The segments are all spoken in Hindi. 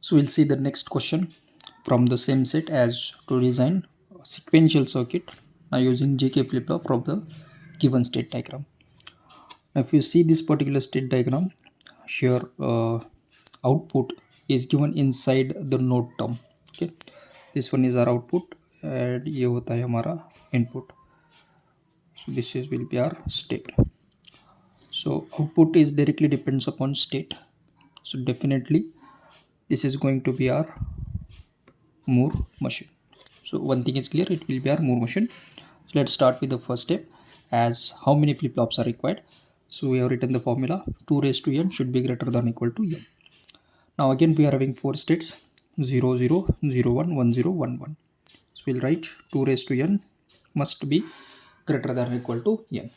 So we'll see the next question from the same set as to design a sequential circuit using JK flip-flop from the given state diagram. Now, if you see this particular state diagram, here output is given inside the node term. Okay, this one is our output and ये होता है हमारा input. So this is will be our state. So output is directly depends upon state. So definitely this is going to be our Moore machine. So one thing is clear, it will be our Moore machine. So let's start with the first step, as how many flip-flops are required. So we have written the formula 2 raised to n should be greater than or equal to n. Now again we are having 4 states 0 0 0 1 1 0 1 1. So we'll write 2 raised to n must be greater than or equal to n.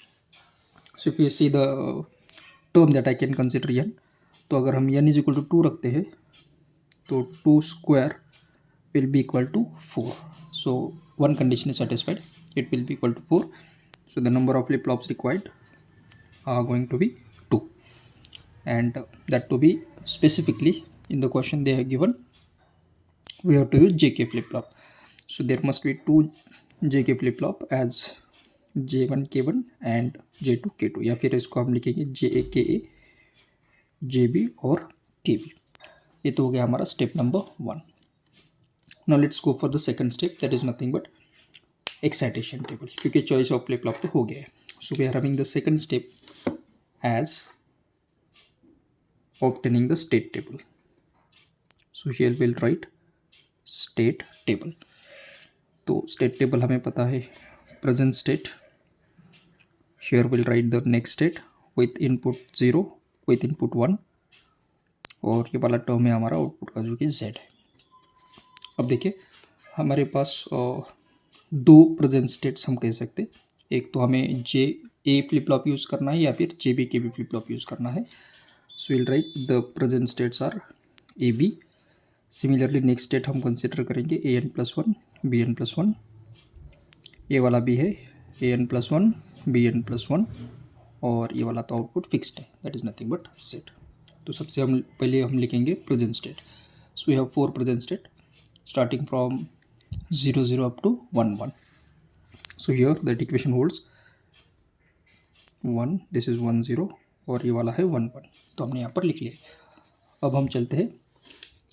So if you see the term that I can consider n, तो अगर हम n is equal to 2 रखते हैं तो 2 square will be equal to 4. So one condition is satisfied, it will be equal to 4. So the number of flip-flops required are going to be 2, and that to be specifically in the question they have given, we have to use JK flip-flop. So there must be 2 JK flip-flop as J1 K1 and J2 K2, या फिर इसको हम लिखेंगे JA KA JB और KB. ये तो हो गया हमारा step number 1. Now let's go for the second step, that is nothing but excitation table, क्योंकि choice of flip flop तो हो गया है. So we are having the second step as obtaining the state table. So here we'll write state table. तो state table हमें पता है present state. Here we'll write the next state with input 0 with input 1, और ये वाला टर्म है हमारा आउटपुट का जो कि z है. अब देखिए हमारे पास दो प्रेजेंट स्टेट्स हम कह सकते. एक तो हमें J A flip flop use करना है या फिर J B K B flip flop use करना है. So will write the present states are A B. Similarly next state हम कंसिडर करेंगे A N plus one B N plus one. ये वाला भी है A N plus one B N plus one, और ये वाला तो आउटपुट फिक्स्ड है, that is nothing but set. तो सबसे हम पहले हम लिखेंगे present state. So we have 4 present state starting from 0 0 up to 1 1. So here that equation holds 1, this is 1 0 और ये वाला है 1 1. तो हमने यहाँ पर लिख लिया. अब हम चलते हैं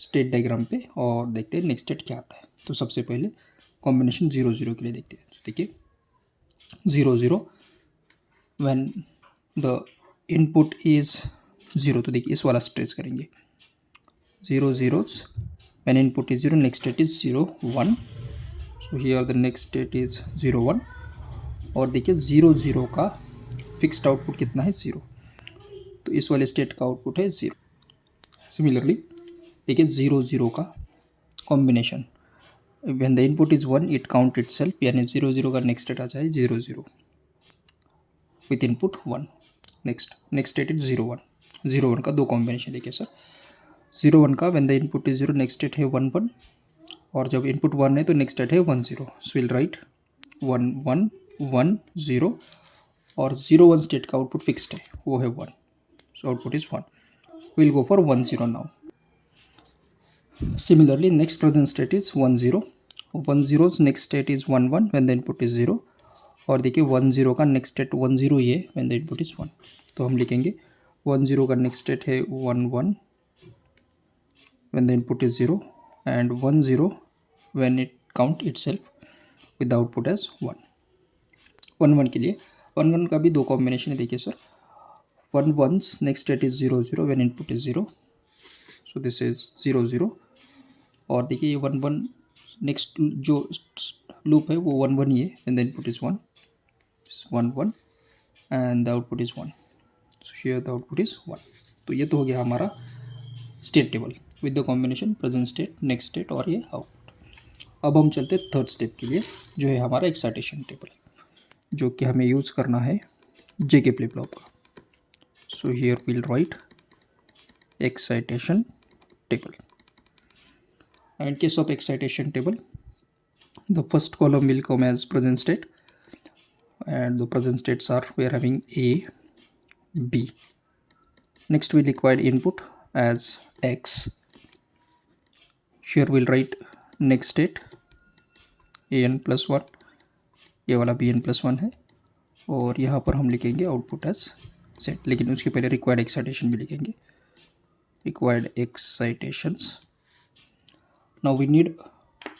स्टेट डायग्राम पे और देखते हैं नेक्स्ट स्टेट क्या आता है. तो सबसे पहले कॉम्बिनेशन 0 0 के लिए देखते हैं. तो देखिए 0 0 व्हेन द इनपुट इज 0, तो देखिए इस वाला स्ट्रेच करेंगे 0 0s. When input is 0, next state is 0 1. So here the next state is 0 1, और देखिए 0 0 का फिक्स्ड आउटपुट कितना है 0, तो इस वाले स्टेट का आउटपुट है 0. सिमिलरली देखिए 0 0 का combination, when the input is 1 it count it self, यानी 0 0 का नेक्स्ट स्टेट आ जाए 0 0 with input 1. Next state is 0 1. 0 1 का दो कॉम्बिनेशन देखिए सर. 0 1 का when the input is 0 next state है 1 1, और जब इनपुट 1 है तो नेक्स्ट स्टेट है 1 0. सो विल राइट 1 1 1 0, और 0 1 स्टेट का आउटपुट फिक्स्ड है वो है 1. So output is 1. Will go for 1 0 now. Similarly next present state is 1 0. 1 0 next state is 1 1 when the input is 0, और देखिए 1 0 का नेक्स्ट स्टेट 1 0 ही है व्हेन द इनपुट इज 1. तो हम लिखेंगे 1 0 का नेक्स्ट स्टेट है 1 1 when the input is 0, and 1 0 when it count itself with the output as 1. 1 1 के लिए 1 1 का भी दो कॉम्बिनेशन है देखिए sir. 1 1's next state is 0 0 when input is 0, so this is 0 0, और देखिए ये 1 1 नेक्स्ट जो लूप है वो 1 1 ही है when the input is 1 1 1 and the output is 1. so here the output is 1. तो ये तो हो गया हमारा state table with the combination present state next state और ये आउटपुट. अब हम चलते हैं थर्ड स्टेप के लिए, जो है हमारा एक्साइटेशन टेबल, जो कि हमें यूज़ करना है जेके फ्लिप फ्लॉप का. So here will write excitation table. In case of excitation table the first column will come as present state, and the present states are we are having A B. Next we required input as X, Here we'll write next state an+1, ये वाला bn+1 है, और यहाँ पर हम लिखेंगे आउटपुट एज सेट, लेकिन उसके पहले रिक्वायर्ड एक्साइटेशन भी लिखेंगे, required excitations. Now we need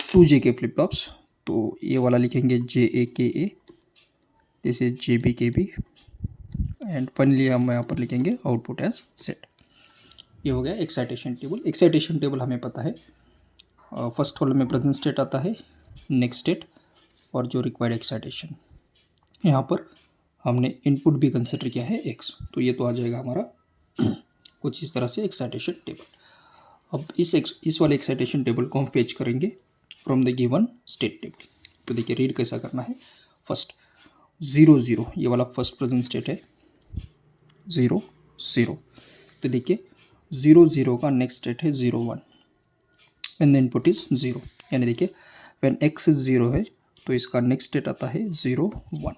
2 JK flip flops, तो ये वाला लिखेंगे JAKA, this is JBKB, and finally हम यहाँ पर लिखेंगे आउटपुट एज सेट। ये हो गया एक्साइटेशन टेबल। एक्साइटेशन टेबल हमें पता है, फर्स्ट कॉलम में प्रेजेंट स्टेट आता है, नेक्स्ट स्टेट और जो रिक्वायर्ड एक्साइटेशन। यहाँ पर हमने इनपुट भी कंसिडर किया है x, तो ये तो आ जाएगा हमारा कुछ इस तरह से एक्साइटेशन टेबल। अब इस वाले एक्साइटेशन टेबल को हम फेच करेंगे from the given state table. तो देखिए रीड कैसा करना है। फर्स्ट 0 0, ये वाला फर्स्ट प्रेजेंट स्टेट है 0 0। तो देखिए 0 0 का नेक्स्ट स्टेट है 0 1, व्हेन द इनपुट इज 0, यानी देखिए व्हेन x इज 0 है तो इसका नेक्स्ट स्टेट आता है 0 1,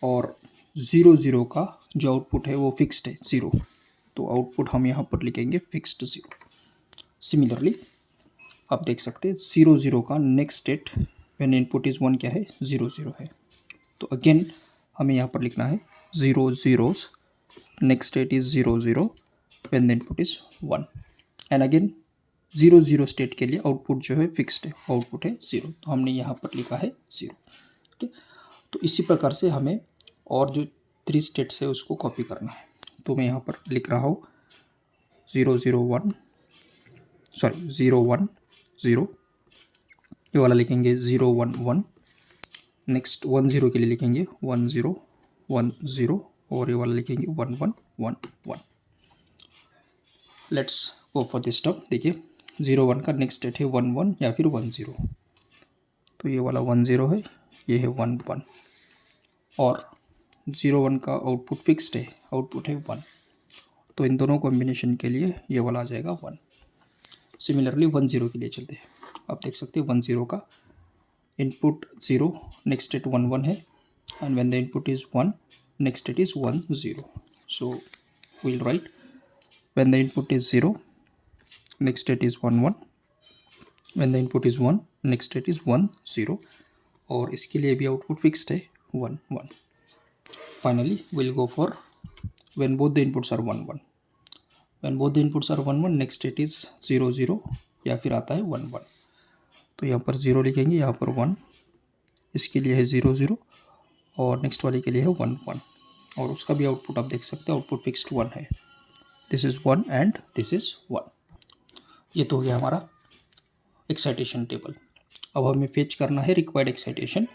और 0 0 का जो आउटपुट है वो फिक्स्ड है 0, तो आउटपुट हम यहाँ पर लिखेंगे फिक्स्ड 0। सिमिलरली आप देख सकते हैं 0 0 का next state when input is 1 क्या है 0 0 है, तो अगेन हमें यहाँ पर लिखना है 0 0 next state is 0 0 when the input is 1, and again 0 0 state के लिए आउटपुट जो है फिक्स्ड है, आउटपुट है 0, तो हमने यहाँ पर लिखा है 0। ओके, तो इसी प्रकार से हमें और जो 3 स्टेट्स है उसको कॉपी करना है। तो मैं यहाँ पर लिख रहा हूँ 0 0 1 0, ये वाला लिखेंगे 0 1 1, नेक्स्ट 1 0 के लिए लिखेंगे 1 0 1 0, और ये वाला लिखेंगे 1 1 1 1। Let's go for this step. देखिए 0 1 का नेक्स्ट स्टेट है 1 1 या फिर 1 0, तो ये वाला 1 0 है, ये है 1 1, और 0 1 का आउटपुट फिक्स्ड है, आउटपुट है 1, तो इन दोनों कॉम्बिनेशन के लिए ये वाला आ जाएगा 1। सिमिलरली 1 0 के लिए चलते हैं। आप देख सकते हैं 1 0 का इनपुट 0, नेक्स्ट स्टेट 1 1 है, and when the input is 1 next state is 1 0, so we'll write when the input is 0 next state is 1 1, when the input is 1 next state is 1 0, और इसके लिए भी आउटपुट फिक्स्ड है 1 1। Finally we'll go for when both the inputs are 1 1, when both the inputs are 1 1 next state is 0 0 या फिर आता है 1 1, तो यहाँ पर 0 लिखेंगे, यहाँ पर 1, इसके लिए है 0 0, और नेक्स्ट वाले के लिए है 1 1, और उसका भी आउटपुट आप देख सकते हैं, आउटपुट फिक्स्ड 1 है, this is 1 and this is 1। ये तो हो गया हमारा एक्साइटेशन टेबल। अब हमें फेच करना है रिक्वायर्ड एक्साइटेशन,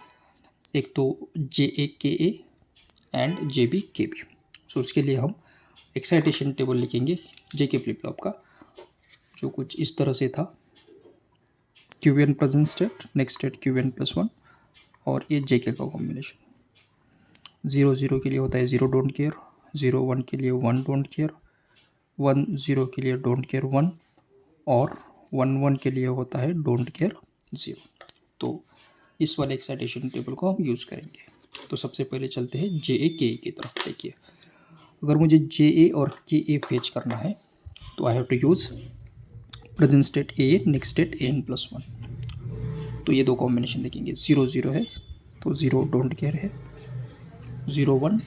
एक तो JAKA एंड JBKB। सो उसके लिए हम एक्साइटेशन टेबल लिखेंगे JK फ्लिप फ्लॉप का, जो कुछ इस तरह से था, QN present state, next state QN+1, और ये JK का कॉम्बिनेशन। 0 0 के लिए होता है 0 डोंट केयर, 0 1 के लिए 1 डोंट केयर, 1 0 के लिए डोंट केयर 1, और 1 1 के लिए होता है डोंट केयर 0। तो इस वाले एक्साइटेशन टेबल को हम यूज़ करेंगे। तो सबसे पहले चलते हैं JAKA की तरफ। देखिए अगर मुझे JA और KA फेच करना है तो I have to use present state A next state AN+1। तो ये दो कॉम्बिनेशन देखेंगे, 0 0 है तो 0 डोंट केयर है, 0 1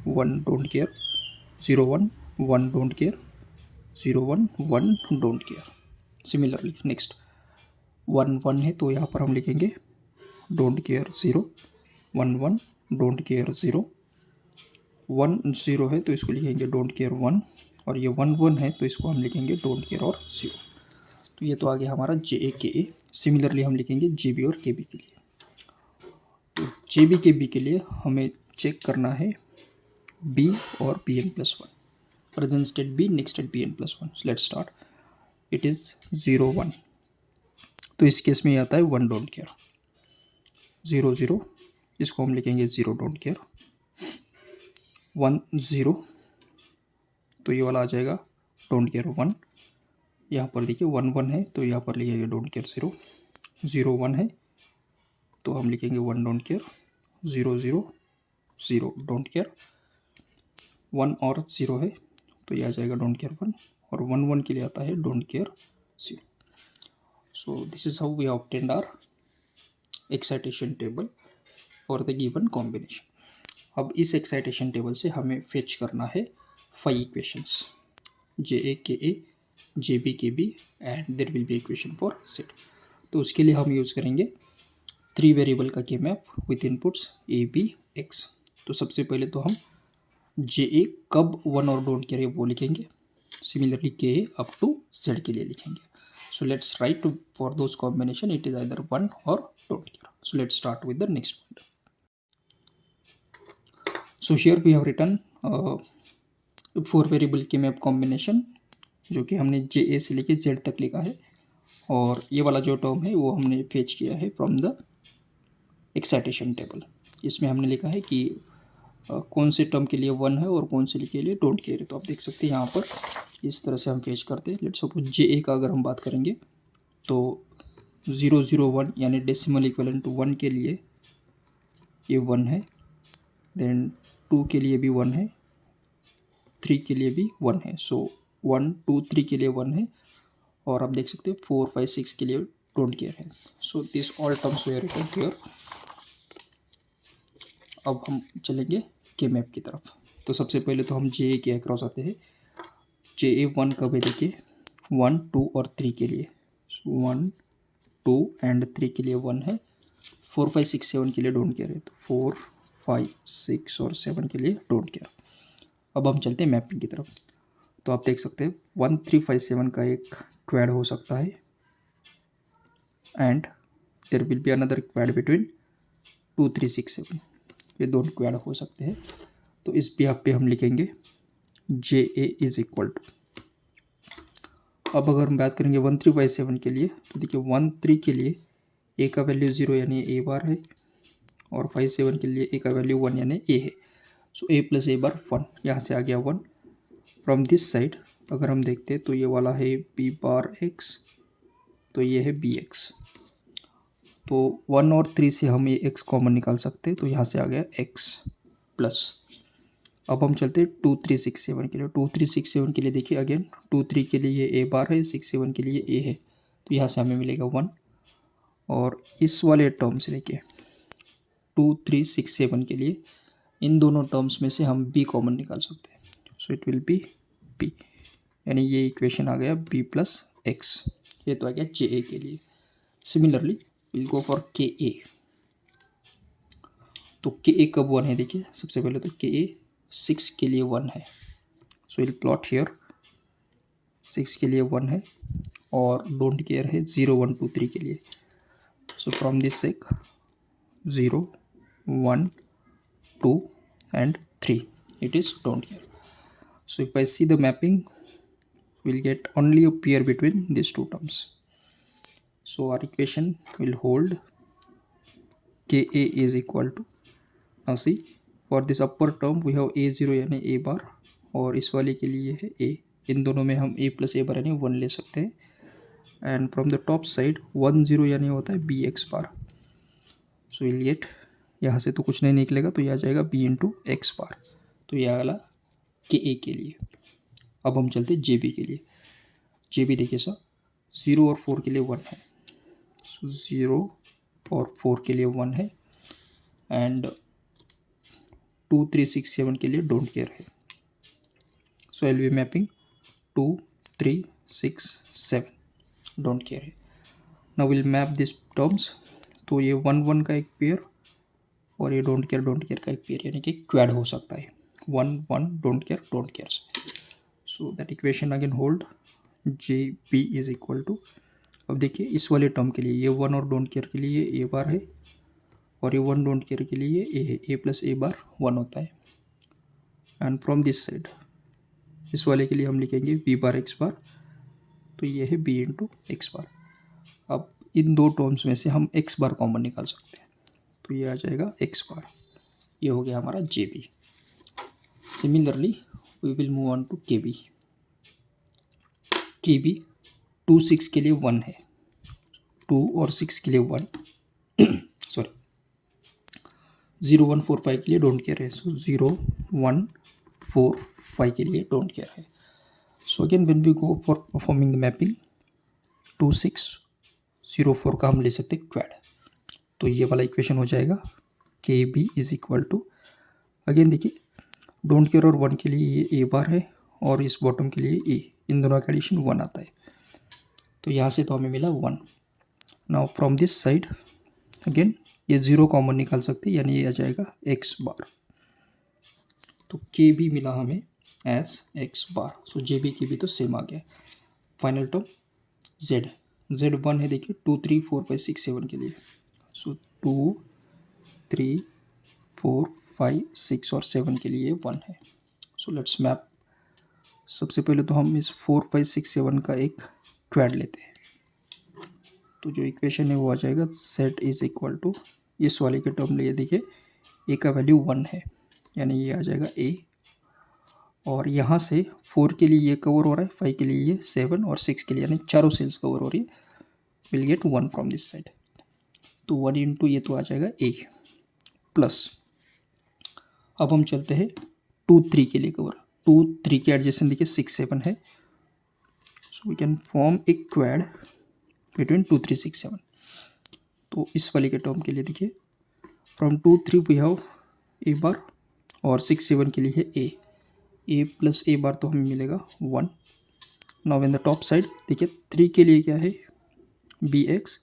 1 don't care, 0 1 1 don't care, 0 1 1 don't care. Similarly next 1 1 है तो यहाँ पर हम लिखेंगे डोंट केयर 0, 1 1 डोंट केयर 0, 1 0 है तो इसको लिखेंगे डोंट केयर 1, और ये 1 1 है तो इसको हम लिखेंगे डोंट केयर और 0। तो ये तो आ गया हमारा JAKA। सिमिलरली हम लिखेंगे JB और KB के लिए। तो JB KB के लिए हमें चेक करना है B और BN+1, present state B next state BN+1। Let's start, it is 0 1, तो इस केस में ये आता है 1 डोंट केयर, 0 0 इसको हम लिखेंगे 0 डोंट केयर, 1 0 तो ये वाला आ जाएगा डोंट केयर 1, यहाँ पर देखिए 1 1 है तो यहाँ पर लिखेंगे डोंट केयर 0, 0 1 है तो हम लिखेंगे 1 डोंट केयर, 0 0 0 डोंट केयर, 1 और 0 है तो ये आ जाएगा डोंट केयर 1, और 1 1 के लिए आता है don't care 0। So this is how we obtained our excitation table for the given combination. अब इस एक्साइटेशन टेबल से हमें फेच करना है 5 equations, J A K A, J B K B and there will be equation for set. तो उसके लिए हम यूज़ करेंगे 3 वेरिएबल का K map with inputs A B X. तो सबसे पहले तो हम जे ए कब वन और डोंट केयर है वो लिखेंगे. सिमिलरली के ए अप टू जेड के लिए लिखेंगे. So let's write for those combination it is either one or don't care. So let's start with the next point. So here we have written 4 variable के मैप कॉम्बिनेशन जो कि हमने जे ए से लेके जेड तक लिखा है. और ये वाला जो टर्म है वो हमने फेच किया है फ्रॉम द एक्साइटेशन टेबल. इसमें हमने लिखा है कि कौन से टर्म के लिए वन है और कौन से के लिए डोंट केयर है. तो आप देख सकते हैं यहाँ पर इस तरह से हम फेच करते हैं. लेट्स सपोज जे ए का अगर हम बात करेंगे तो 001 यानी डेसिमल इक्विवेलेंट टू 1 के लिए ये 1 है. देन 2 के लिए भी 1 है, 3 के लिए भी 1 है. सो 1 2 3 के लिए 1 है. और आप देख सकते हैं 4 5 6 के लिए डोंट केयर है. So this all terms we written here. अब हम चलेंगे के मैप की तरफ. तो सबसे पहले तो हम जे ए के अक्रॉस आते हैं. जे ए 1 कब है देखिए, 1 2 और 3 के लिए. 1 2 एंड 3 के लिए 1 है. 4 5 6 7 के लिए डोंट केयर है. तो 4 5 6 और 7 के लिए डोंट केयर. अब हम चलते हैं मैपिंग की तरफ. तो आप देख सकते हैं 1 3 5 7 का एक क्वैड हो सकता है and there will be another quad between 2 3 6 7. ये दोनों क्वैड हो सकते हैं. तो इस बिहाफ पे हम लिखेंगे जे ए इज इक्वल टू. अब अगर हम बात करेंगे 1 3 5 7 के लिए तो देखिए 1 3 के लिए ए का वैल्यू 0 यानी ए बार है और 5 7 के लिए ए का वैल्यू 1 यानी ए है. सो ए प्लस ए बार 1, यहाँ से आ गया 1. फ्रॉम दिस साइड अगर हम देखते हैं तो ये वाला है बी बार एक्स, तो ये है बी एक्स. तो 1 और 3 से हम ये x कॉमन निकाल सकते हैं. तो यहाँ से आ गया x प्लस. अब हम चलते हैं 2 3 6 7 के लिए. 2 3 6 7 के लिए देखिए अगेन 2 3 के लिए ये a बार है, 6 7 के लिए a है. तो यहाँ से हमें मिलेगा 1. और इस वाले टर्म से देखिए 2 3 6 7 के लिए इन दोनों टर्म्स में से हम b कॉमन निकाल सकते हैं. So it will be b, यानी ये इक्वेशन आ गया b प्लस एक्स. ये तो आ गया जे ए के लिए. सिमिलरली विल गो फॉर के ए. तो के ए कब 1 है देखिए, सबसे पहले तो के ए 6 के लिए 1 है. सो विल प्लॉट हियर 6 के लिए 1 है और डोंट केयर है 0 1 2 3 के लिए. सो फ्रॉम दिस सेक 0 1 2 and 3 it is don't care. So if I see the mapping we'll get only a pair between these two terms. So our equation will hold ka is equal to, now see for this upper term we have a0 यानी a बार और इस वाले के लिए है a. इन दोनों में हम a प्लस a बार यानी 1 ले सकते हैं. And from the top side 1 0 यानी होता है B X bar. So will get, यहाँ से तो कुछ नहीं निकलेगा तो यह आ जाएगा b इंटू एक्स बार. तो यह आला के ए के लिए. अब हम चलते जे बी के लिए. जे बी देखिए सर 0 और 4 के लिए 1 है. सो 0 और 4 के लिए 1 है एंड 2 3 6 7 के लिए डोंट केयर है. So I will be mapping 2 3 6 7 don't care है. Now will map this terms. तो ये 1 1 का एक पेयर और ये डोंट केयर का एक पेयर यानी कि क्वैड हो सकता है 1 1 don't care. So that equation again hold J B is equal to. अब देखिए इस वाले टर्म के लिए ये 1 और डोंट केयर के लिए ए बार है और ये 1 डोंट केयर के लिए ए है. ए प्लस ए बार 1 होता है. एंड फ्रॉम दिस साइड इस वाले के लिए हम लिखेंगे बी बार एक्स बार. तो ये है बी इंटू एक्स बार. अब इन दो टर्म्स में से हम एक्स बार कॉमन निकाल सकते हैं. तो ये आ जाएगा एक्स बार. ये हो गया हमारा J B. Similarly we will move on to K B. K B 2 6 के लिए 1 है. 2 और 6 के लिए 1 सॉरी 0 1 4 5 के लिए डोंट केयर है. सो 0 1 4 5 के लिए डोंट केयर है. So again when we go for performing the mapping 2 6 04 का हम ले सकते हैं क्वैड। तो ये वाला इक्वेशन हो जाएगा K B is equal to, again देखिए डोंट केयर और 1 के लिए ये ए बार है और इस बॉटम के लिए ए, इन दोनों का एडिशन 1 आता है। तो यहाँ से तो हमें मिला 1। Now from this side again ये 0 कॉमन निकाल सकते हैं, यानी ये आ जाएगा एक्स बार। तो के बी मिला हमें एज एक्स बार। सो जे बी के बी तो सेम आ गया। फाइनल टर्म जेड, जेड 1 है देखिए 2 3 4 5 6 7 के लिए। सो 2 3 4 5 6 और 7 के लिए 1 है। So let's map. सबसे पहले तो हम इस 4 5 6 7 का एक क्वैड लेते हैं। तो जो इक्वेशन है वो आ जाएगा z इज इक्वल टू, इस वाले के टर्म लिए देखिए a का वैल्यू 1 है, यानी ये आ जाएगा a, और यहाँ से 4 के लिए ये कवर हो रहा है, 5 के लिए ये 7 और 6 के लिए, यानी चारों सेल्स कवर हो रही है। Will get 1 from this side. तो 1 इंटू ये तो आ जाएगा a प्लस, अब हम चलते हैं 2 3 के लिए कवर। 2 3 के एडजेसेंट देखिए 6 7 है। So we can form a quad between 2 3 6 7। तो इस वाले के टर्म के लिए देखिए फ्रॉम 2 3 वी हैव ए बार और 6 7 के लिए है ए प्लस ए बार, तो हमें मिलेगा 1। Now in the top side देखिए 3 के लिए क्या है बी एक्स,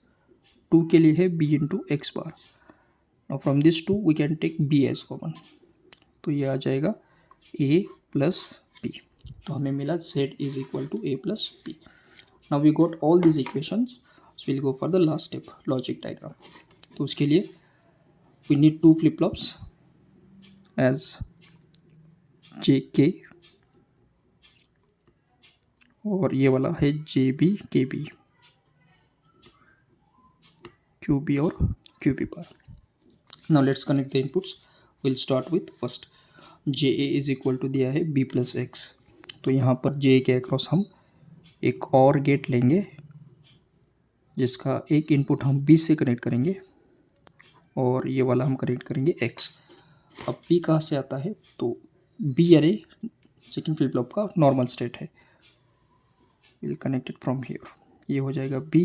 2 के लिए है B into X bar. Now from this 2 we can take B as common, तो ये आ जाएगा ए प्लस बी। तो हमें मिला z is equal to A plus B. Now we got all this equations, so will go for the last step logic diagram. तो उसके लिए we need 2 flip flops as J K, और ये वाला है J B K B, Q B और Q B bar. Now let's connect the inputs. Will start with first J A is equal to दिया है बी प्लस एक्स। तो यहाँ पर जे के अक्रॉस हम एक और गेट लेंगे जिसका एक इनपुट हम बी से कनेक्ट करेंगे और ये वाला हम कनेक्ट करेंगे एक्स। अब बी कहाँ से आता है, तो बी यानी सेकेंड फ्लिप फ्लॉप का नॉर्मल स्टेट है। Will connect it from here, ये हो जाएगा बी,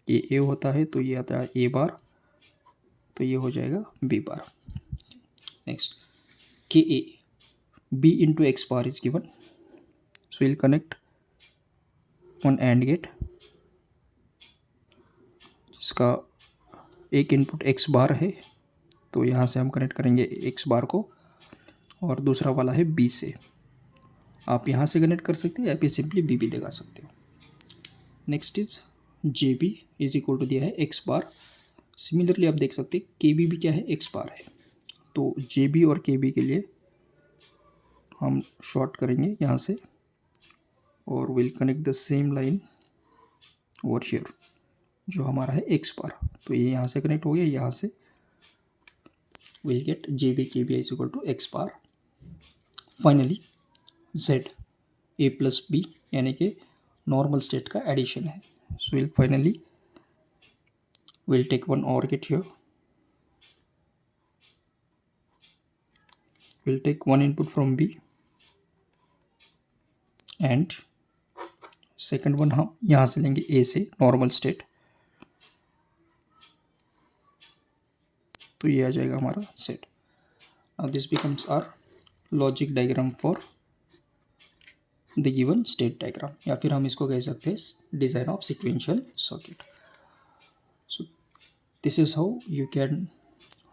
ये ए होता है तो ये आता है ए बार, तो ये हो जाएगा B bar. Next K A B into X bar is given, so will connect one and get जिसका एक इनपुट एक्स बार है, तो यहाँ से हम कनेक्ट करेंगे एक्स बार को, और दूसरा वाला है बी से। आप यहाँ से कनेक्ट कर सकते हैं या फिर सिंपली बी भी लगा सकते हो। Next is J B is equal to दिया है एक्स बार। सिमिलरली आप देख सकते हैं के बी भी क्या है एक्स बार है। तो जे बी और के बी के लिए हम शॉर्ट करेंगे यहाँ से और will connect the same line over here जो हमारा है एक्स बार। तो ये यहाँ से कनेक्ट हो गया, यहाँ से will get J B K B is equal to X bar. Finally z a plus B यानी कि नॉर्मल स्टेट का एडिशन है। So will finally will take one और get here, will take one input from b and second one हम यहाँ से लेंगे a से नॉर्मल स्टेट, तो ये आ जाएगा हमारा set. Now this becomes our logic diagram for the given state diagram, या फिर हम इसको कह सकते हैं design of sequential circuit. So this is how you can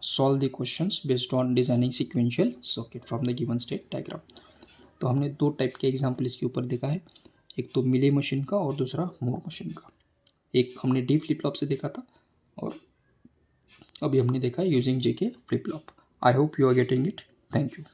solve the questions based on designing sequential circuit from the given state diagram। तो हमने दो टाइप के एग्जाम्पल इसके ऊपर देखा है, एक तो मिले मशीन का और दूसरा मोर मशीन का। एक हमने डी फ्लिप फ्लॉप से देखा था और अभी हमने देखा है using J K flip flop. I hope you are getting it. Thank you.